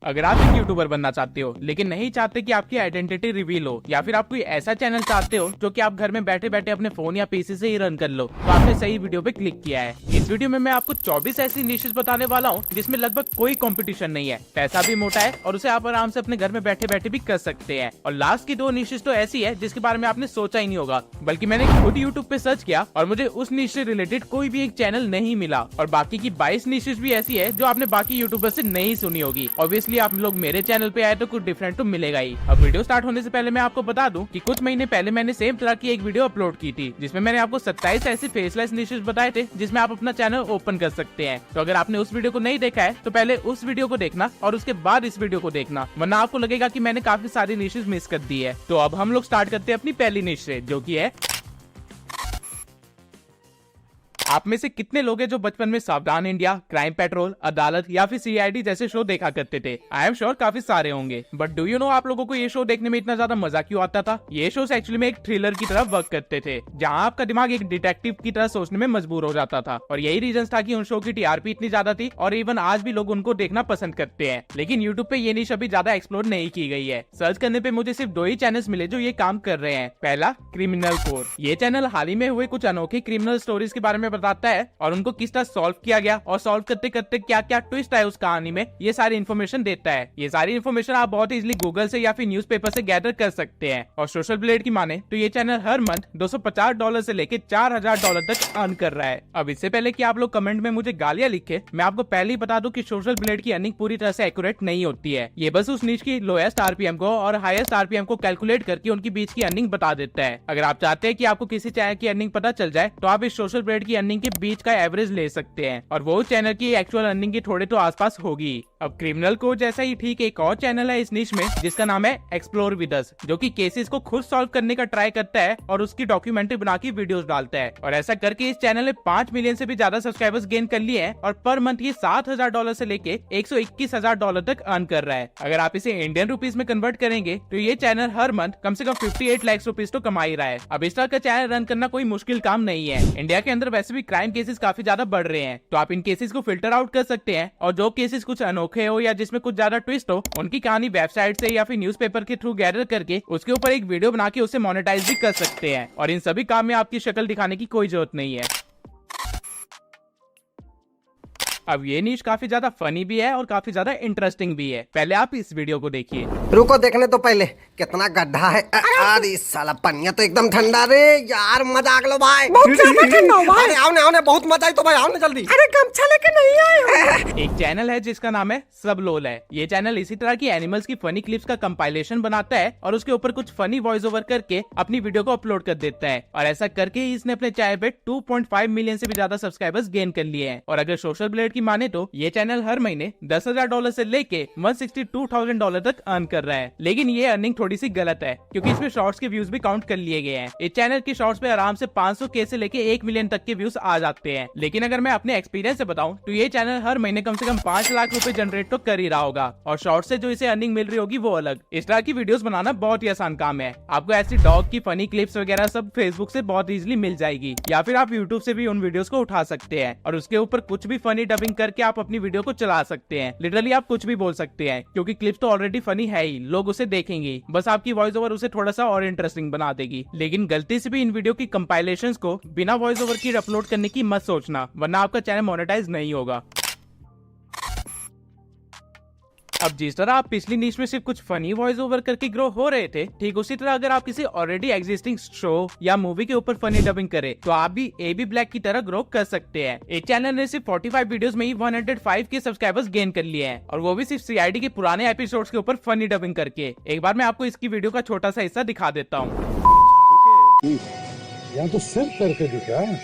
अगर आप एक यूट्यूबर बनना चाहते हो लेकिन नहीं चाहते कि आपकी आइडेंटिटी रिवील हो, या फिर आप कोई ऐसा चैनल चाहते हो जो कि आप घर में बैठे बैठे अपने फोन या पीसी से ही रन कर लो, तो आपने सही वीडियो पे क्लिक किया है। इस वीडियो में मैं आपको 24 ऐसी निशेस बताने वाला हूँ जिसमें लगभग कोई कंपटीशन नहीं है, पैसा भी मोटा है और उसे आप आराम से अपने घर में बैठे बैठे भी कर सकते हैं। और लास्ट की 2 निशेस तो ऐसी है जिसके बारे में आपने सोचा ही नहीं होगा, बल्कि मैंने खुद यूट्यूब पे सर्च किया और मुझे उस निश से रिलेटेड कोई भी एक चैनल नहीं मिला। और बाकी की 22 निशेस भी ऐसी है जो आपने बाकी यूट्यूबर से नहीं सुनी होगी। ऑब्वियसली आप लोग मेरे चैनल पे आए तो कुछ डिफरेंट तो मिलेगा ही। अब वीडियो स्टार्ट होने से पहले मैं आपको बता दूं कि कुछ महीने पहले मैंने सेम तरह की एक वीडियो अपलोड की थी जिसमें मैंने आपको 27 ऐसे फेसलेस निशेस बताए थे जिसमें आप अपना चैनल ओपन कर सकते हैं। तो अगर आपने उस वीडियो को नहीं देखा है तो पहले उस वीडियो को देखना और उसके बाद इस वीडियो को देखना, वरना आपको लगेगा कि मैंने काफी सारी निशेस मिस कर दी है। तो अब हम लोग स्टार्ट करते हैं अपनी पहली निश से, जो कि है आप में से कितने लोग हैं जो बचपन में सावधान इंडिया, क्राइम पेट्रोल, अदालत या फिर सीआईडी जैसे शो देखा करते थे। आई एम श्योर काफी सारे होंगे, बट डू यू नो आप लोगों को ये शो देखने में इतना ज्यादा मजा क्यों आता था? ये शोज एक्चुअली में एक थ्रिलर की तरह वर्क करते थे, जहां आपका दिमाग एक डिटेक्टिव की तरह सोचने में मजबूर हो जाता था। और यही रीजन था कि उन शो की टीआरपी इतनी ज्यादा थी और इवन आज भी लोग उनको देखना पसंद करते हैं। लेकिन यूट्यूब पे ये निश अभी ज्यादा एक्सप्लोर नहीं की गई है। सर्च करने पे मुझे सिर्फ 2 ही चैनल्स मिले जो ये काम कर रहे हैं। पहला क्रिमिनल कोर, ये चैनल हाल ही में हुए कुछ अनोखे क्रिमिनल स्टोरीज के बारे में बताता है और उनको किस तरह सॉल्व किया गया और सॉल्व करते करते क्या क्या ट्विस्ट है उस कहानी में, ये सारी इन्फॉर्मेशन देता है। ये सारी इन्फॉर्मेशन आप बहुत इजीली गूगल से या फिर न्यूज़पेपर से गैदर कर सकते हैं। और सोशल ब्लेड की माने तो ये चैनल हर मंथ $250 से लेके $4000 तक अर्न कर रहा है। अब इससे पहले कि आप लोग कमेंट में मुझे गालियां लिखे, मैं आपको पहले ही बता दूं कि सोशल ब्लेड की अर्निंग पूरी तरह से एक्यूरेट नहीं होती है। ये बस उस निश की लोएस्ट आरपीएम को और हाईएस्ट आरपीएम को कैलकुलेट करके उनकी बीच की अर्निंग बता देता है। अगर आप चाहते हैं कि आपको किसी चैनल की अर्निंग पता चल जाए तो आप इस सोशल ब्लेड की अर्निंग के बीच का एवरेज ले सकते हैं और वो चैनल की एक्चुअल अर्निंग के थोड़े तो आसपास होगी। अब क्रिमिनल को जैसा ही ठीक एक और चैनल है इस निश में जिसका नाम है एक्सप्लोर विद अस, जो कि केसेस को खुद सॉल्व करने का ट्राई करता है और उसकी डॉक्यूमेंट्री बना के वीडियोस डालता है। और ऐसा करके इस चैनल ने 5 मिलियन से भी ज्यादा सब्सक्राइबर्स गेन कर लिए हैं और पर मंथ ये $7000 से लेके $121,000 तक अर्न कर रहा है। अगर आप इसे इंडियन रुपीस में कन्वर्ट करेंगे तो ये चैनल हर मंथ कम से कम 58 लाख रुपीस तो कमा ही रहा है। अब इस तरह का चैनल रन करना कोई मुश्किल काम नहीं है। इंडिया के अंदर वैसे भी क्राइम केसेस काफी ज्यादा बढ़ रहे हैं, तो आप इन केसेस को फिल्टर आउट कर सकते हैं और जो केसेस कुछ अनोखे हो या जिसमें कुछ ज्यादा ट्विस्ट हो उनकी कहानी वेबसाइट से या फिर न्यूज़पेपर के थ्रू गैदर करके उसके ऊपर एक वीडियो बना के उसे मोनेटाइज भी कर सकते हैं। और इन सभी काम में आपकी शक्ल दिखाने की कोई जरूरत नहीं है। अब ये निश काफी ज्यादा फनी भी है और काफी ज्यादा इंटरेस्टिंग भी है। पहले आप इस वीडियो को देखिए। रुको देखने तो पहले कितना गड्ढा है। अरे साला पनिया तो एकदम ठंडा रे यार, मजा आ गलो भाई। बहुत ज्यादा ठंडा हो भाई। अरे आओ ना बहुत मजा आई तो भाई, आओ ना जल्दी। अरे गमछा लेके नहीं आए हो। एक चैनल है जिसका नाम है सब लोल है। ये चैनल इसी तरह की एनिमल्स की फनी क्लिप्स का कंपाइलेशन बनाता है और उसके ऊपर कुछ फनी वॉइस ओवर करके अपनी वीडियो को अपलोड कर देता है। और ऐसा करके ही इसने अपने चैनल पे 2.5 मिलियन से भी ज्यादा सब्सक्राइबर्स गेन कर लिए हैं। और अगर सोशल ब्लेड की माने तो ये चैनल हर महीने $10,000 से लेके $162,000 तक अर्न कर रहा है। लेकिन ये अर्निंग थोड़ी सी गलत है क्योंकि इसमें शॉर्ट्स के व्यूज भी काउंट कर लिए गए हैं। इस चैनल के शॉर्ट्स पे आराम से 500K से लेके 1 मिलियन तक के व्यूज आ जाते हैं। लेकिन अगर मैं अपने एक्सपीरियंस से बताऊं तो ये चैनल हर महीने कम से कम 5 लाख रुपए जनरेट तो कर ही रहा होगा और शॉर्ट से जो इसे अर्निंग मिल रही होगी वो अलग। इस तरह की वीडियोस बनाना बहुत ही आसान काम है। आपको ऐसी डॉग की फनी क्लिप्स वगैरह सब फेसबुक से बहुत इजीली मिल जाएगी या फिर आप यूट्यूब से भी उन वीडियोस को उठा सकते हैं और उसके ऊपर कुछ भी फनी डबिंग करके आप अपनी वीडियो को चला सकते हैं। लिटरली आप कुछ भी बोल सकते हैं क्योंकि क्लिप्स तो ऑलरेडी फनी है ही, लोग उसे देखेंगे, बस आपकी वॉइस ओवर उसे थोड़ा सा और इंटरेस्टिंग बना देगी। लेकिन गलती से भी इन वीडियो की कंपाइलेशंस को बिना वॉइस ओवर की अपलोड करने की मत सोचना, वरना आपका चैनल मोनेटाइज नहीं होगा। अब जिस तरह आप पिछली नीश में सिर्फ कुछ फनी वॉइस ओवर करके ग्रो हो रहे थे, ठीक उसी तरह अगर आप किसी ऑलरेडी एग्जिस्टिंग शो या मूवी के ऊपर फनी डबिंग करें तो आप भी AB ब्लैक की तरह ग्रो कर सकते हैं। इस चैनल ने सिर्फ 45 वीडियोस में ही 105 के सब्सक्राइबर्स गेन कर लिए हैं और वो भी सिर्फ CID के पुराने एपिसोड्स के ऊपर फनी डबिंग करके। एक बार मैं आपको इसकी वीडियो का छोटा सा हिस्सा दिखा देता हूँ। यहाँ तो सिर्फ करके दिखा है,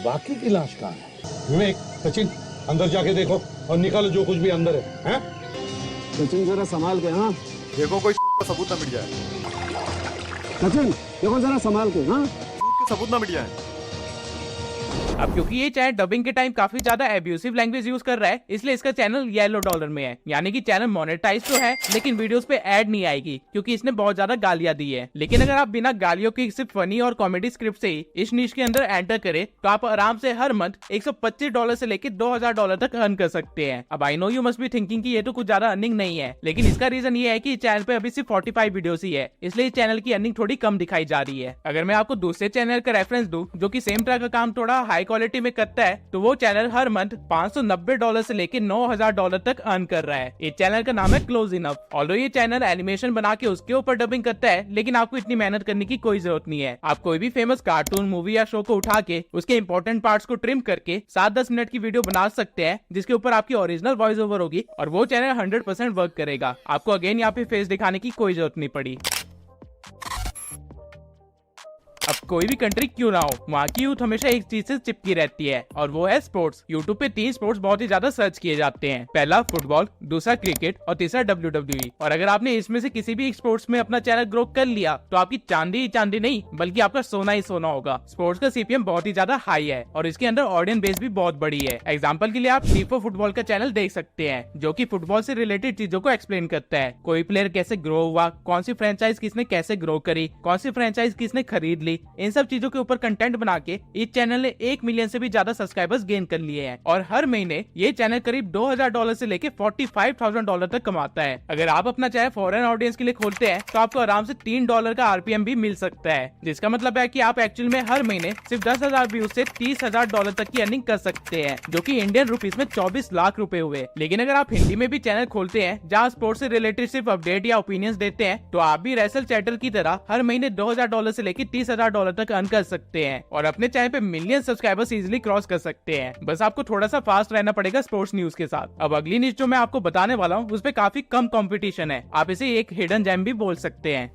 बाकी की लाश कहाँ है? विवेक, सचिन अंदर जाके देखो और निकालो जो कुछ भी अंदर है। सचिन जरा संभाल के। हाँ देखो कोई सबूत ना मिट जाए। सचिन देखो जरा संभाल के। हाँ सबूत ना मिट जाए। अब क्योंकि ये चैनल डबिंग के टाइम काफी ज्यादा एब्यूसिव लैंग्वेज यूज कर रहा है, इसलिए इसका चैनल येलो डॉलर में है, यानी कि चैनल मोनेटाइज तो है लेकिन वीडियोस पे ऐड नहीं आएगी क्योंकि इसने बहुत ज्यादा गालियां दी है। लेकिन अगर आप बिना गालियों की सिर्फ फनी और कॉमेडी स्क्रिप्ट से ही इस नीश के अंदर एंटर करें तो आप आराम से हर मंथ $125 से लेकर $2000 तक अर्न कर सकते हैं। अब I know you must be thinking कि ये तो कुछ ज्यादा अर्निंग नहीं है, लेकिन इसका रीजन ये है कि चैनल पे अभी सिर्फ 45 वीडियोस ही है, इसलिए इस चैनल की अर्निंग थोड़ी कम दिखाई जा रही है। अगर मैं आपको दूसरे चैनल का रेफरेंस दूं जो कि सेम तरह का काम थोड़ा हाई क्वालिटी में करता है, तो वो चैनल हर मंथ $590 से लेकर $9000 तक अर्न कर रहा है। इस चैनल का नाम है क्लोज इनफ। ऑल्दो ये चैनल एनिमेशन बना के उसके ऊपर डबिंग करता है, लेकिन आपको इतनी मेहनत करने की कोई जरूरत नहीं है। आप कोई भी फेमस कार्टून, मूवी या शो को उठा के उसके इंपॉर्टेंट पार्ट्स को ट्रिम करके 7-10 मिनट की वीडियो बना सकते हैं जिसके ऊपर आपकी ओरिजिनल वॉइस ओवर होगी और वो चैनल 100% वर्क करेगा। आपको अगेन यहाँ पे फेस दिखाने की कोई जरूरत नहीं पड़ी। अब कोई भी कंट्री क्यों ना हो, वहाँ की यूथ हमेशा एक चीज से चिपकी रहती है और वो है स्पोर्ट्स। यूट्यूब पे 3 स्पोर्ट्स बहुत ही ज्यादा सर्च किए जाते हैं, पहला फुटबॉल, दूसरा क्रिकेट और तीसरा WWE। और अगर आपने इसमें से किसी भी एक स्पोर्ट्स में अपना चैनल ग्रो कर लिया तो आपकी चांदी ही चांदी नहीं बल्कि आपका सोना ही सोना होगा। स्पोर्ट्स का CPM बहुत ही ज्यादा हाई है और इसके अंदर ऑडियंस बेस भी बहुत बड़ी है। एग्जाम्पल के लिए आप टीफो फुटबॉल का चैनल देख सकते हैं जो की फुटबॉल से रिलेटेड चीजों को एक्सप्लेन करता है। कोई प्लेयर कैसे ग्रो हुआ, कौन सी फ्रेंचाइज किसने कैसे ग्रो करी, कौन सी फ्रेंचाइज किसने खरीद ली, इन सब चीजों के ऊपर कंटेंट बना के इस चैनल ने 1 मिलियन से भी ज्यादा सब्सक्राइबर्स गेन कर लिए हैं और हर महीने ये चैनल करीब $2000 से लेके $45,000 तक कमाता है। अगर आप अपना चैनल फॉरेन ऑडियंस के लिए खोलते हैं तो आपको आराम से $3 का RPM भी मिल सकता है, जिसका मतलब है कि आप एक्चुअल में हर महीने सिर्फ 10,000 व्यूज से $30,000 तक की अर्निंग कर सकते हैं, जो कि इंडियन रुपीस में 24 लाख रुपए हुए। लेकिन अगर आप हिंदी में भी चैनल खोलते हैं जहाँ स्पोर्ट्स से रिलेटेड सिर्फ अपडेट या ओपिनियंस देते हैं तो आप भी रेसल चैटर की तरह हर महीने $2000 से लेकर $30,000 तक अर्न कर सकते हैं और अपने चैनल पे मिलियन सब्सक्राइबर्स इजीली क्रॉस कर सकते हैं। बस आपको थोड़ा सा फास्ट रहना पड़ेगा स्पोर्ट्स न्यूज के साथ। अब अगली न्यूज जो मैं आपको बताने वाला हूँ उस पे काफी कम कंपटीशन है, आप इसे एक हिडन जेम भी बोल सकते हैं।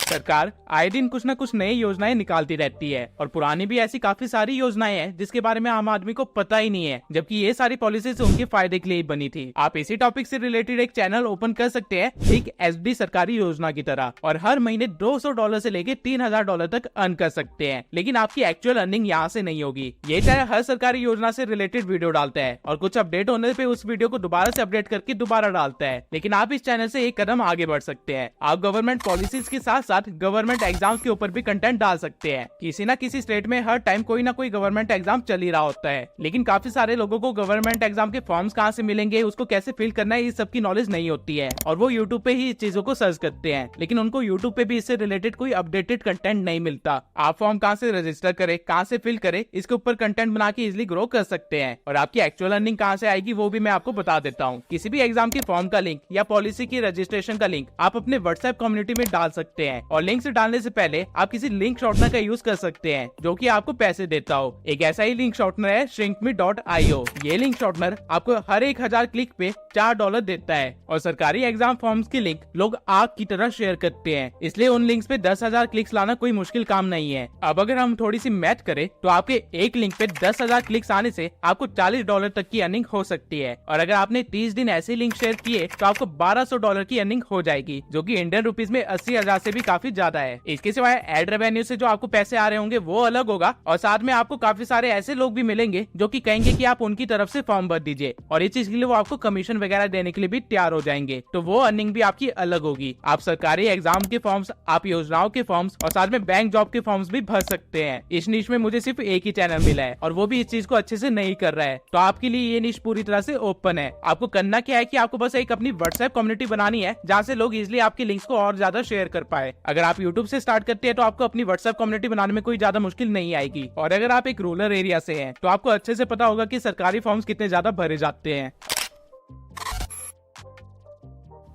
सरकार आए दिन कुछ न कुछ नई योजनाएं निकालती रहती है और पुरानी भी ऐसी काफी सारी योजनाएं हैं जिसके बारे में आम आदमी को पता ही नहीं है, जबकि ये सारी पॉलिसीज उनके फायदे के लिए ही बनी थी। आप इसी टॉपिक से रिलेटेड एक चैनल ओपन कर सकते हैं एक SD सरकारी योजना की तरह और हर महीने $200 से लेके $3000 तक अर्न कर सकते हैं, लेकिन आपकी एक्चुअल अर्निंग यहाँ से नहीं होगी। ये चैनल हर सरकारी योजना से रिलेटेड वीडियो डालता है और कुछ अपडेट होने पे उस वीडियो को दोबारा से अपडेट करके दोबारा डालता है, लेकिन आप इस चैनल से एक कदम आगे बढ़ सकते हैं। आप गवर्नमेंट पॉलिसीज के साथ साथ गवर्नमेंट एग्जाम्स के ऊपर भी कंटेंट डाल सकते हैं। किसी ना किसी स्टेट में हर टाइम कोई ना कोई गवर्नमेंट एग्जाम चल ही रहा होता है, लेकिन काफी सारे लोगों को गवर्नमेंट एग्जाम के फॉर्म्स कहाँ से मिलेंगे, उसको कैसे फिल करना है, इस सब की नॉलेज नहीं होती है और वो यूट्यूब पे ही इस चीजों को सर्च करते हैं, लेकिन उनको यूट्यूब पे भी इससे रिलेटेड कोई अपडेटेड कंटेंट नहीं मिलता। आप फॉर्म कहाँ से रजिस्टर करे, कहाँ से फिल करे, इसके ऊपर कंटेंट बना के इजिली ग्रो कर सकते हैं और आपकी एक्चुअल अर्निंग कहाँ से आएगी वो भी मैं आपको बता देता हूँ। किसी भी एग्जाम के फॉर्म का लिंक या पॉलिसी की रजिस्ट्रेशन का लिंक आप अपने व्हाट्सएप कम्युनिटी में डाल सकते हैं और लिंक से डालने से पहले आप किसी लिंक शॉर्टनर का यूज कर सकते हैं जो कि आपको पैसे देता हो। एक ऐसा ही लिंक शॉर्टनर है shrinkme.io। ये लिंक शॉर्टनर आपको हर 1000 क्लिक पे $4 देता है और सरकारी एग्जाम फॉर्म्स के लिंक लोग आग की तरह शेयर करते हैं, इसलिए उन लिंक्स पे 10,000 क्लिक्स लाना कोई मुश्किल काम नहीं है। अब अगर हम थोड़ी सी मैथ करें तो आपके एक लिंक पे 10,000 क्लिक्स आने से आपको $40 तक की अर्निंग हो सकती है और अगर आपने 30 दिन ऐसे लिंक शेयर किए तो आपको $1200 की अर्निंग हो जाएगी, जो कि इंडियन रुपीस में 80,000 से भी काफी ज्यादा है। इसके सिवाय एड रेवेन्यू से जो आपको पैसे आ रहे होंगे वो अलग होगा और साथ में आपको काफी सारे ऐसे लोग भी मिलेंगे जो कि कहेंगे कि आप उनकी तरफ से फॉर्म भर दीजिए और इस चीज के लिए वो आपको कमीशन वगैरह देने के लिए भी तैयार हो जाएंगे, तो वो अर्निंग भी आपकी अलग होगी। आप सरकारी एग्जाम के फॉर्म्स, आप योजनाओं के फॉर्म्स और साथ में बैंक जॉब के फॉर्म्स भी भर सकते हैं। इस निश में मुझे सिर्फ एक ही चैनल मिला है और वो भी इस चीज को अच्छे से नहीं कर रहा है, तो आपके लिए ये निश पूरी तरह से ओपन है। आपको करना क्या है कि आपको बस एक अपनी व्हाट्सएप कम्युनिटी बनानी है जहाँ से लोग इजिली आपके लिंक्स को और ज्यादा शेयर कर पाए। अगर आप यूट्यूब से स्टार्ट करते हैं तो आपको अपनी व्हाट्सएप कम्युनिटी बनाने में कोई ज्यादा मुश्किल नहीं आएगी और अगर आप एक रूरल एरिया से हैं तो आपको अच्छे से पता होगा कि सरकारी फॉर्म्स कितने ज्यादा भरे जाते हैं।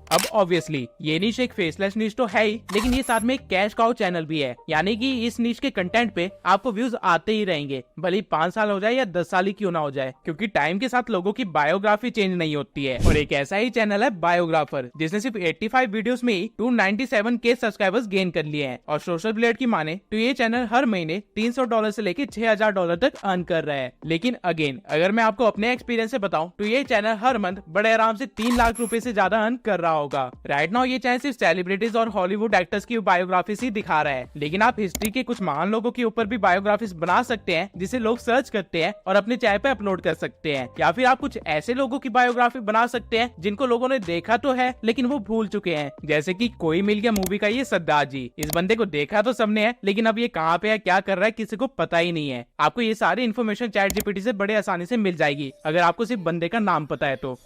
अब ऑब्वियसली ये नीश एक फेसलेस नीश तो है ही, लेकिन ये साथ में एक कैश काउ चैनल भी है, यानी कि इस नीश के कंटेंट पे आपको व्यूज आते ही रहेंगे, भले 5 साल हो जाए या 10 साल ही क्यों ना हो जाए, क्योंकि टाइम के साथ लोगों की बायोग्राफी चेंज नहीं होती है। और एक ऐसा ही चैनल है बायोग्राफर, जिसने सिर्फ 85 वीडियोस में ही 297K सब्सक्राइबर्स गेन कर लिए हैं और सोशल ब्लेड की माने तो ये चैनल हर महीने $300 से लेके $6,000 तक अर्न कर रहा है। लेकिन अगेन अगर मैं आपको अपने एक्सपीरियंस से बताऊं तो ये चैनल हर मंथ बड़े आराम से 3 लाख रुपए से ज्यादा अर्न कर रहा होगा। होगा। राइट नाउ ये चैनल सिर्फ सेलिब्रिटीज और हॉलीवुड एक्टर्स की बायोग्राफीज ही दिखा रहा है, लेकिन आप हिस्ट्री के कुछ महान लोगों के ऊपर भी बायोग्राफीज बना सकते हैं जिसे लोग सर्च करते हैं और अपने चैनल पे अपलोड कर सकते हैं। या फिर आप कुछ ऐसे लोगों की बायोग्राफी बना सकते हैं जिनको लोगों ने देखा तो है लेकिन वो भूल चुके हैं, जैसे कि कोई मिल गया मूवी का ये सरदार जी। इस बंदे को देखा तो सबने है, लेकिन अब ये कहाँ पे है, क्या कर रहा है, किसी को पता ही नहीं है। आपको ये सारी इन्फॉर्मेशन चैट जीपीटी से बड़े आसानी से मिल जाएगी अगर आपको सिर्फ बंदे का नाम पता है तो।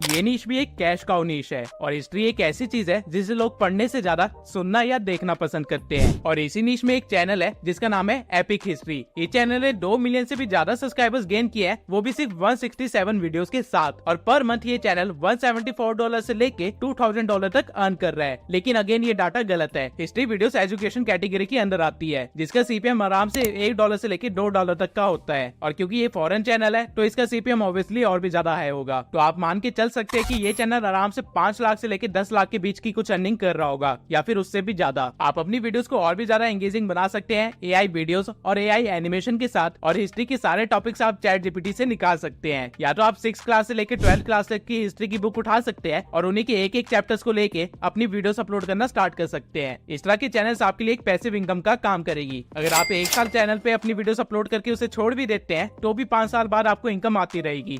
ये नीश भी एक कैश काउ नीश है और हिस्ट्री एक ऐसी चीज है जिसे लोग पढ़ने से ज्यादा सुनना या देखना पसंद करते हैं। और इसी नीश में एक चैनल है जिसका नाम है एपिक हिस्ट्री। ये चैनल ने 2 मिलियन से भी ज्यादा सब्सक्राइबर्स गेन किए हैं, वो भी सिर्फ 167 वीडियोस के साथ। और पर मंथ ये चैनल $174 से लेके $2000 तक अर्न कर रहा है। लेकिन अगेन ये डाटा गलत है। हिस्ट्री वीडियोस एजुकेशन कैटेगरी के अंदर आती है जिसका सीपीएम आराम से $1 से लेके $2 तक का होता है। और क्योंकि ये फॉरेन चैनल है तो इसका सीपीएम ऑब्वियसली और भी ज्यादा हाई होगा। तो आप मान के चल सकते हैं कि ये चैनल आराम से 5 लाख से लेके 10 लाख के बीच की कुछ अर्निंग कर रहा होगा या फिर उससे भी ज्यादा। आप अपनी वीडियोस को और भी ज्यादा एंगेजिंग बना सकते हैं एआई वीडियोस और एआई एनिमेशन के साथ। और हिस्ट्री के सारे टॉपिक्स आप चैट जीपीटी से निकाल सकते हैं। या तो आप 6th क्लास से लेके 12th क्लास तक की हिस्ट्री की बुक उठा सकते हैं और उन्हीं के एक चैप्टर्स को लेके अपनी वीडियोस अपलोड करना स्टार्ट कर सकते हैं। इस तरह के चैनल्स आपके लिए एक पैसिव इनकम का काम करेगी। अगर आप 1 साल चैनल पे अपनी वीडियोस अपलोड करके उसे छोड़ भी देते हैं तो भी 5 साल बाद आपको इनकम आती रहेगी।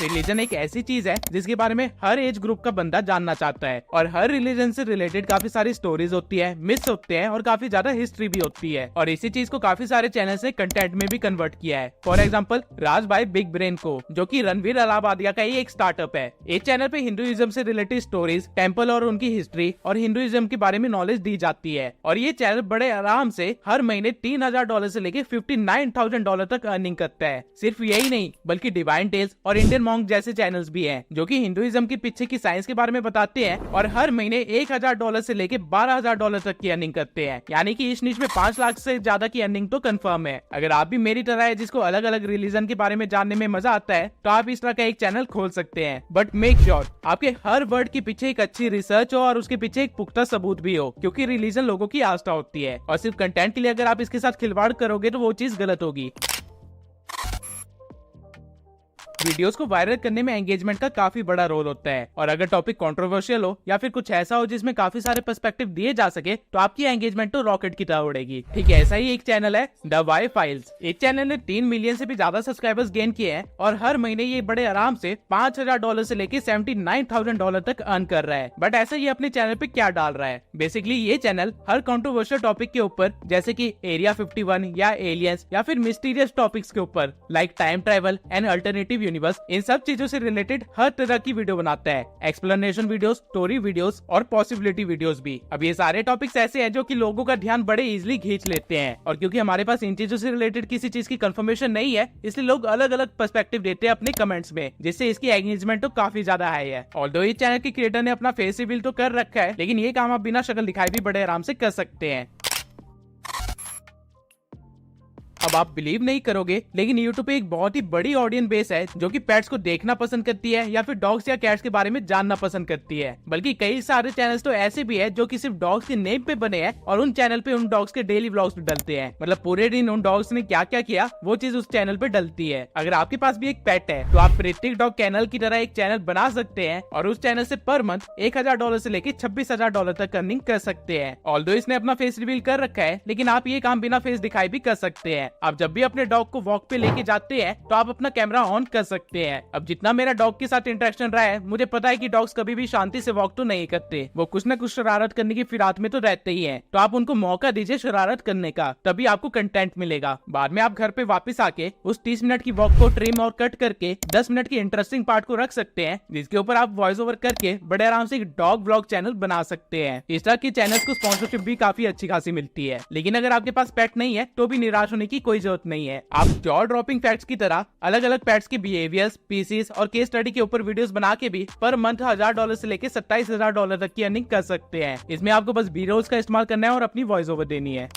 रिलीजन एक ऐसी चीज है जिसके बारे में हर एज ग्रुप का बंदा जानना चाहता है और हर रिलीजन से रिलेटेड काफी सारी स्टोरीज होती है, मिथ्स होते हैं और काफी ज्यादा हिस्ट्री भी होती है। और इसी चीज को काफी सारे चैनल्स ने कंटेंट में भी कन्वर्ट किया है। फॉर एग्जांपल राज भाई बिग ब्रेन को, जो कि रणवीर अलाहाबादिया का ही एक स्टार्टअप है। इस चैनल पे हिंदुइज्म से रिलेटेड स्टोरीज, टेम्पल और उनकी हिस्ट्री और हिंदुइज्म के बारे में नॉलेज दी जाती है। और ये चैनल बड़े आराम से हर महीने $3000 से लेके $59,000 तक अर्निंग करता है। सिर्फ यही नहीं बल्कि डिवाइन टेल्स और इंडियन मॉन्क जैसे चैनल्स भी हैं जो कि हिंदुइज्म के पीछे की साइंस के बारे में बताते हैं और हर महीने $1000 से लेके $12000 तक की अर्निंग करते हैं। यानी कि इस निश में 5 लाख से ज्यादा की अर्निंग तो कंफर्म है। अगर आप भी मेरी तरह है जिसको अलग अलग रिलीजन के बारे में जानने में मजा आता है तो आप इस तरह का एक चैनल खोल सकते हैं। बट मेक श्योर आपके हर वर्ड के पीछे एक अच्छी रिसर्च हो और उसके पीछे एक पुख्ता सबूत भी हो, क्योंकि रिलीजन लोगों की आस्था होती है और सिर्फ कंटेंट के लिए अगर आप इसके साथ खिलवाड़ करोगे तो वो चीज गलत होगी। वीडियोस को वायरल करने में एंगेजमेंट का काफी बड़ा रोल होता है और अगर टॉपिक कंट्रोवर्शियल हो या फिर कुछ ऐसा हो जिसमें काफी सारे पर्सपेक्टिव दिए जा सके तो आपकी एंगेजमेंट तो रॉकेट की तरह उड़ेगी। ठीक है, ऐसा ही एक चैनल है द वाई फाइल्स। इस चैनल ने 3 मिलियन से भी ज्यादा सब्सक्राइबर्स गेन किए हैं और हर महीने ये बड़े आराम से $5000 से लेके $79,000 तक अर्न कर रहा है। बट ऐसा ये अपने चैनल पे क्या डाल रहा है? बेसिकली ये चैनल हर कंट्रोवर्शियल टॉपिक के ऊपर जैसे कि एरिया 51 या एलियंस या फिर मिस्टीरियस टॉपिक्स के ऊपर like time travel and alternative universe, इन सब चीजों से रिलेटेड हर तरह की वीडियो बनाता है। एक्सप्लेनेशन वीडियोस, स्टोरी वीडियोस और पॉसिबिलिटी वीडियोस भी। अब ये सारे टॉपिक्स ऐसे हैं जो कि लोगों का ध्यान बड़े इजीली खींच लेते हैं और क्योंकि हमारे पास इन चीजों से रिलेटेड किसी चीज की कंफर्मेशन नहीं है इसलिए लोग अलग अलग पर्सपेक्टिव देते हैं अपने कमेंट्स में, जिससे इसकी एंगेजमेंट तो काफी ज्यादा हाई है। ऑल्दो इस चैनल के क्रिएटर ने अपना फेस रिवील तो कर रखा है लेकिन ये काम आप बिना शक्ल दिखाए भी बड़े आराम से कर सकते हैं। अब आप बिलीव नहीं करोगे लेकिन YouTube पे एक बहुत ही बड़ी ऑडियंस बेस है जो कि पेट्स को देखना पसंद करती है या फिर डॉग्स या कैट्स के बारे में जानना पसंद करती है। बल्कि कई सारे चैनल्स तो ऐसे भी है जो कि सिर्फ डॉग्स के नेम पे बने हैं और उन चैनल पे उन डॉग्स के डेली व्लॉग्स डलते हैं। मतलब पूरे दिन उन डॉग्स ने क्या क्या किया वो चीज उस चैनल पे डलती है। अगर आपके पास भी एक पेट है तो आप प्रत्येक डॉग चैनल की तरह एक चैनल बना सकते हैं और उस चैनल से पर मंथ $1000 से लेके $26,000 तक अर्निंग कर सकते हैं। ऑल्दो इसने अपना फेस रिवील कर रखा है लेकिन आप ये काम बिना फेस दिखाई भी कर सकते हैं। आप जब भी अपने डॉग को वॉक पे लेके जाते हैं तो आप अपना कैमरा ऑन कर सकते हैं। अब जितना मेरा डॉग के साथ इंटरेक्शन रहा है मुझे पता है कि डॉग्स कभी भी शांति से वॉक तो नहीं करते, वो कुछ न कुछ शरारत करने की फिरात में तो रहते ही हैं। तो आप उनको मौका दीजिए शरारत करने का, तभी आपको कंटेंट मिलेगा। बाद में आप घर पे वापस आके उस 30 मिनट की वॉक को ट्रिम और कट करके 10 मिनट की इंटरेस्टिंग पार्ट को रख सकते हैं जिसके ऊपर आप वॉइस ओवर करके बड़े आराम से एक डॉग व्लॉग चैनल बना सकते हैं। इस तरह के चैनल्स को स्पॉन्सरशिप भी काफी अच्छी खासी मिलती है। लेकिन अगर आपके पास पेट नहीं है तो भी निराश होने की कोई जरूरत नहीं है। आप जॉ ड्रॉपिंग फैक्ट्स की तरह अलग अलग पेट्स के बिहेवियर्स, स्पीसीज और केस स्टडी के ऊपर वीडियोस बना के भी पर मंथ $1000 से लेके $27,000 तक की अर्निंग कर सकते हैं। इसमें आपको बस बी-रोल्स का इस्तेमाल करना है और अपनी वॉइस ओवर देनी है।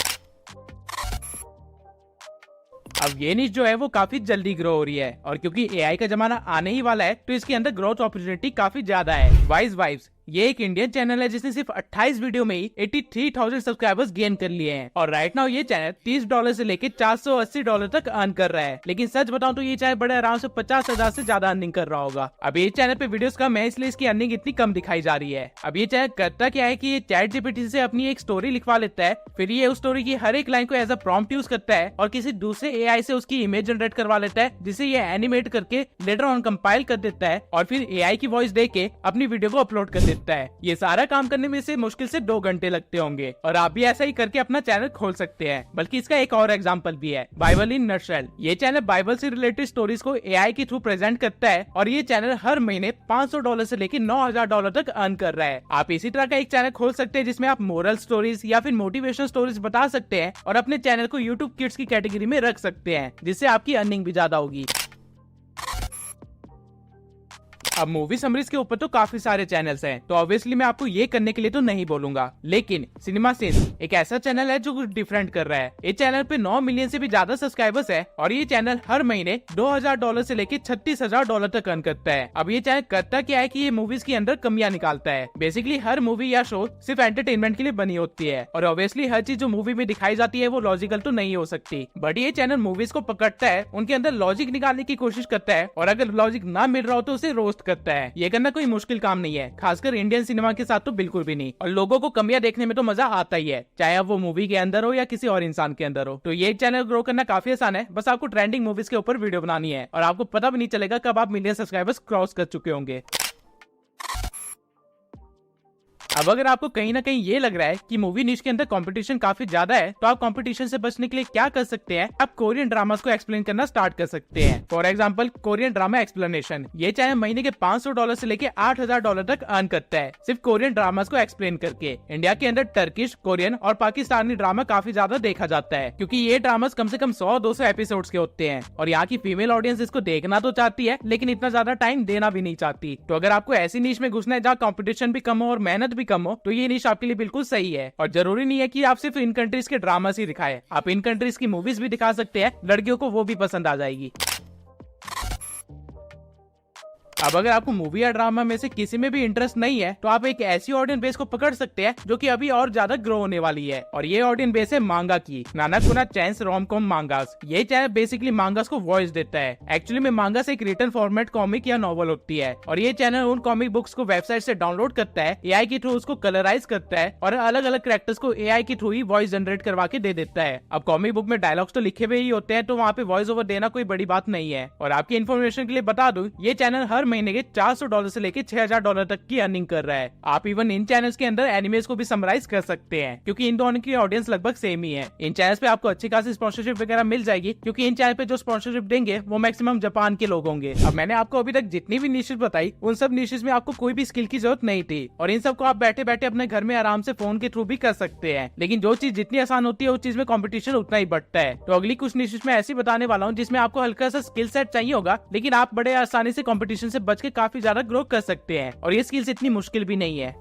अब ये निश जो है वो काफी जल्दी ग्रो हो रही है और क्योंकि एआई का जमाना आने ही वाला है तो इसके अंदर ग्रोथ अपॉर्चुनिटी काफी ज्यादा है। वाइज वाइफ्स ये एक इंडियन चैनल है जिसने सिर्फ 28 वीडियो में ही 83,000 सब्सक्राइबर्स गेन कर लिए हैं और राइट नाउ ये चैनल $30 से लेके $480 तक अर्न कर रहा है। लेकिन सच बताऊं तो ये चैनल बड़े आराम से 50,000 से ज्यादा अर्निंग कर रहा होगा। अब ये चैनल पे वीडियोस कम है इसलिए इसकी अर्निंग इतनी कम दिखाई जा रही है। अब ये चैनल करता क्या है कि ये ChatGPT से अपनी एक स्टोरी लिखवा लेता है, फिर ये उस स्टोरी की हर एक लाइन को एज अ प्रॉम्प्ट यूज करता है और किसी दूसरे AI से उसकी इमेज जनरेट करवा लेता है, जिसे ये एनिमेट करके लेटर ऑन कंपाइल कर देता है और फिर AI की वॉइस दे के अपनी वीडियो को अपलोड कर देता है। ये सारा काम करने में से मुश्किल से 2 घंटे लगते होंगे और आप भी ऐसा ही करके अपना चैनल खोल सकते हैं। बल्कि इसका एक और एग्जांपल भी है, बाइबल इन नटशेल। ये चैनल बाइबल से रिलेटेड स्टोरीज को AI के थ्रू प्रेजेंट करता है और ये चैनल हर महीने $500 से लेकर $9,000 तक अर्न कर रहा है। आप इसी तरह का एक चैनल खोल सकते हैं जिसमें आप मोरल स्टोरीज या फिर मोटिवेशनल स्टोरीज बता सकते हैं और अपने चैनल को YouTube किड्स की कैटेगरी में रख सकते हैं, जिससे आपकी अर्निंग भी ज्यादा होगी। अब मूवी समरीज के ऊपर तो काफी सारे चैनल्स हैं, तो ऑब्वियसली मैं आपको ये करने के लिए तो नहीं बोलूंगा, लेकिन सिनेमा सिंस एक ऐसा चैनल है जो कुछ डिफरेंट कर रहा है। इस चैनल पे 9 मिलियन से भी ज्यादा सब्सक्राइबर्स है और ये चैनल हर महीने $2,000 से लेके $36,000 तक अर्न करता है। अब ये चैनल करता क्या है कि ये मूवीज के अंदर कमियां निकालता है। बेसिकली हर मूवी या शो सिर्फ एंटरटेनमेंट के लिए बनी होती है और ऑब्वियसली हर चीज जो मूवी में दिखाई जाती है वो लॉजिकल तो नहीं हो सकती, बट ये चैनल मूवीज को पकड़ता है, उनके अंदर लॉजिक निकालने की कोशिश करता है और अगर लॉजिक ना मिल रहा हो तो उसे रोस्ट करता है। ये करना कोई मुश्किल काम नहीं है, खासकर इंडियन सिनेमा के साथ तो बिल्कुल भी नहीं। और लोगों को कमियां देखने में तो मजा आता ही है, चाहे अब वो मूवी के अंदर हो या किसी और इंसान के अंदर हो। तो ये चैनल ग्रो करना काफी आसान है, बस आपको ट्रेंडिंग मूवीज के ऊपर वीडियो बनानी है और आपको पता भी नहीं चलेगा कब आप मिलियन सब्सक्राइबर्स क्रॉस कर चुके होंगे। अब अगर आपको कहीं ना कहीं ये लग रहा है कि मूवी निश के अंदर कंपटीशन काफी ज्यादा है, तो आप कंपटीशन से बचने के लिए क्या कर सकते हैं, आप कोरियन ड्रामास को एक्सप्लेन करना स्टार्ट कर सकते हैं। For example Korean drama explanation. ये चैनल महीने के $500 से लेके $8,000 तक अर्न करता है सिर्फ कोरियन ड्रामास को एक्सप्लेन करके। इंडिया के अंदर टर्किश, कोरियन और पाकिस्तानी ड्रामा काफी ज्यादा देखा जाता है क्योंकि ये ड्रामास कम से कम 100-200 एपिसोड्स के होते हैं और यहाँ की फीमेल ऑडियंस इसको देखना तो चाहती है लेकिन इतना ज्यादा टाइम देना भी नहीं चाहती। तो अगर आपको ऐसी नीश में घुसना है जहाँ कॉम्पिटिशन भी कम हो और मेहनत भी कम हो, तो ये आपके लिए बिल्कुल सही है। और जरूरी नहीं है कि आप सिर्फ इन कंट्रीज के ड्रामास ही दिखाएं, आप इन कंट्रीज की मूवीज भी दिखा सकते हैं, लड़कियों को वो भी पसंद आ जाएगी। अब अगर आपको मूवी या ड्रामा में से किसी में भी इंटरेस्ट नहीं है, तो आप एक ऐसी ऑडियंस बेस को पकड़ सकते हैं जो कि अभी और ज्यादा ग्रो होने वाली है और ये ऑडियंस बेस है मांगा की, नानाकुना चैंस रोम-कॉम मांगास। ये चैनल बेसिकली मांगास को वॉइस देता है। एक्चुअली में मांगास एक रिटन फॉर्मेट कॉमिक या नॉवल होती है और ये चैनल उन कॉमिक बुक्स को वेबसाइट से डाउनलोड करता है, AI के थ्रू उसको कलराइज करता है और अलग अलग कैरेक्टर्स को AI के थ्रू ही वॉइस जनरेट करवा के दे देता है। अब कॉमिक बुक में डायलॉग्स तो लिखे हुए ही होते हैं, तो वहाँ पे वॉइस ओवर देना कोई बड़ी बात नहीं है। और आपकी इन्फॉर्मेशन के लिए बता दूं, ये चैनल हर महीने के $400 से लेके $6,000 तक की अर्निंग कर रहा है। आप इवन इन चैनल्स के अंदर एनिमेस को भी समराइज कर सकते हैं क्योंकि इन दोनों की ऑडियंस लगभग सेम ही है। इन चैनल्स पे आपको अच्छी खासी स्पॉन्सरशिप वगैरह मिल जाएगी क्योंकि इन चैनल पे जो स्पॉन्सरशिप देंगे वो मैक्सिमम जापान के लोग होंगे। अब मैंने आपको अभी तक जितनी भी निशेस बताई, उन सब निशेस में आपको कोई भी स्किल की जरूरत नहीं थी और इन सब को आप बैठे बैठे अपने घर में आराम से फोन के थ्रू भी कर सकते हैं। लेकिन जो चीज जितनी आसान होती है उस चीज में कॉम्पिटिशन उतना ही बढ़ता है। तो अगली कुछ निशेस में ऐसी बताने वाला हूँ जिसमें आपको हल्का सा स्किल सेट चाहिए होगा, लेकिन आप बड़े आसानी से कॉम्पिटिशन से बच के काफी ज्यादा ग्रो कर सकते हैं और ये स्किल्स इतनी मुश्किल भी नहीं है।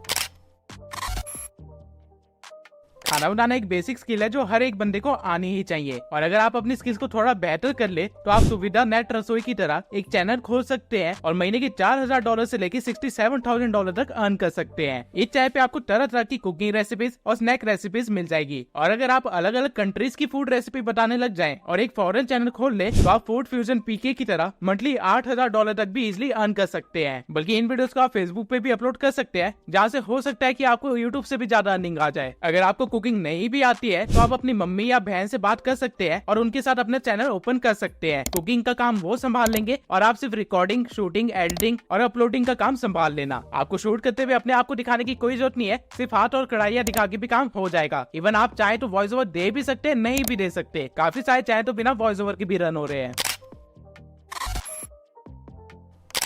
खाना बनाना एक बेसिक स्किल है जो हर एक बंदे को आनी ही चाहिए और अगर आप अपनी स्किल्स को थोड़ा बेहतर कर ले तो आप सुविधा नेट रसोई की तरह एक चैनल खोल सकते हैं और महीने के $4,000 से लेके $67,000 तक अर्न कर सकते हैं। इस चैनल पे आपको तरह तरह की कुकिंग रेसिपीज और स्नैक रेसिपीज मिल जाएगी और अगर आप अलग अलग कंट्रीज की फूड रेसिपी बताने लग जाएं और एक फॉरेन चैनल खोल ले तो आप फूड फ्यूजन PK की तरह मंथली $8,000 तक भी इजिली अर्न कर सकते हैं। बल्कि इन वीडियोस को आप फेसबुक पे भी अपलोड कर सकते हैं, जहाँ से हो सकता है कि आपको यूट्यूब से भी ज्यादा अर्निंग आ जाए। अगर आपको कुकिंग नहीं भी आती है तो आप अपनी मम्मी या बहन से बात कर सकते हैं और उनके साथ अपना चैनल ओपन कर सकते हैं। कुकिंग का काम वो संभाल लेंगे और आप सिर्फ रिकॉर्डिंग, शूटिंग, एडिटिंग और अपलोडिंग का काम संभाल लेना। आपको शूट करते हुए अपने आप को दिखाने की कोई जरूरत नहीं है, सिर्फ हाथ और कढ़ाइयाँ दिखा के भी काम हो जाएगा। इवन आप चाहे तो वॉइस ओवर दे भी सकते हैं, नहीं भी दे सकते। काफी सारे चाहे तो बिना वॉइस ओवर के भी रन हो रहे हैं।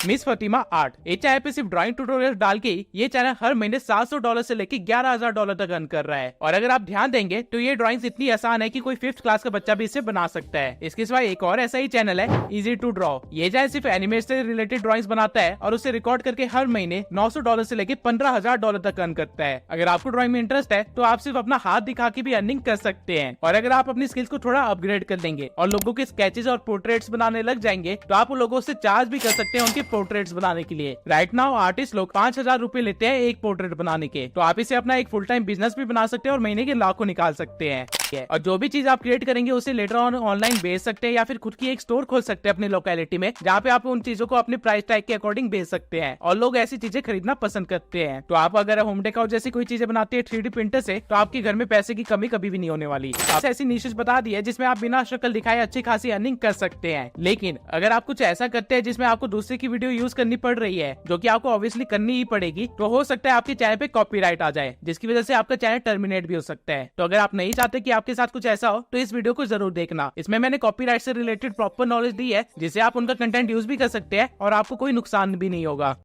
मिस फतिमा आर्ट, ये चैनल पे सिर्फ ड्राइंग ट्यूटोरियल डाल के ये चैनल हर महीने $700 से लेके $11,000 तक अर्न कर रहा है और अगर आप ध्यान देंगे तो ये ड्राइंग्स इतनी आसान है कि कोई 5th क्लास का बच्चा भी इसे बना सकता है। इसके सिवा एक और ऐसा ही चैनल है इजी टू ड्रॉ। ये चैनल सिर्फ एनिमेशन से रिलेटेड ड्राइंग्स बनाता है और उसे रिकॉर्ड करके हर महीने $900 से लेके $15,000 तक अर्न करता है। अगर आपको ड्राइंग में इंटरेस्ट है तो आप सिर्फ अपना हाथ दिखा के भी अर्निंग कर सकते हैं और अगर आप अपनी स्किल्स को थोड़ा अपग्रेड कर देंगे और लोगों के स्केचेस और पोर्ट्रेट्स बनाने लग जाएंगे तो आप लोगों से चार्ज भी कर सकते हैं उनके सिर्फ पोर्ट्रेट्स बनाने के लिए। राइट नाउ आर्टिस्ट लोग 5,000 रुपए लेते हैं एक पोर्ट्रेट बनाने के। तो आप इसे अपना एक फुल टाइम बिजनेस भी बना सकते हैं और महीने के लाखों निकाल सकते हैं। और जो भी चीज आप क्रिएट करेंगे उसे लेटर ऑन ऑनलाइन बेच सकते हैं या फिर खुद की एक स्टोर खोल सकते हैं अपनी लोकेलिटी में, जहाँ पे आप उन चीजों को अपने प्राइस टैग के अकॉर्डिंग बेच सकते हैं और लोग ऐसी चीजें खरीदना पसंद करते हैं। तो आप अगर होम डेकोर जैसी कोई चीजें बनाते हैं 3D प्रिंटर से, तो आपके घर में पैसे की कमी कभी भी नहीं होने वाली। आपसे ऐसी निशेष बता दी है जिसमें आप बिना शक्ल दिखाए अच्छी खासी अर्निंग कर सकते हैं। लेकिन अगर आप कुछ ऐसा करते हैं जिसमें आपको दूसरे की वीडियो यूज करनी पड़ रही है, जो कि आपको ऑब्वियसली करनी ही पड़ेगी, तो हो सकता है आपके चैनल पे कॉपीराइट आ जाए, जिसकी वजह से आपका चैनल टर्मिनेट भी हो सकता है। तो अगर आप नहीं चाहते कि आपके साथ कुछ ऐसा हो तो इस वीडियो को जरूर देखना। इसमें मैंने कॉपीराइट से रिलेटेड प्रॉपर नॉलेज दी है, जिससे आप उनका कंटेंट यूज भी कर सकते हैं और आपको कोई नुकसान भी नहीं होगा।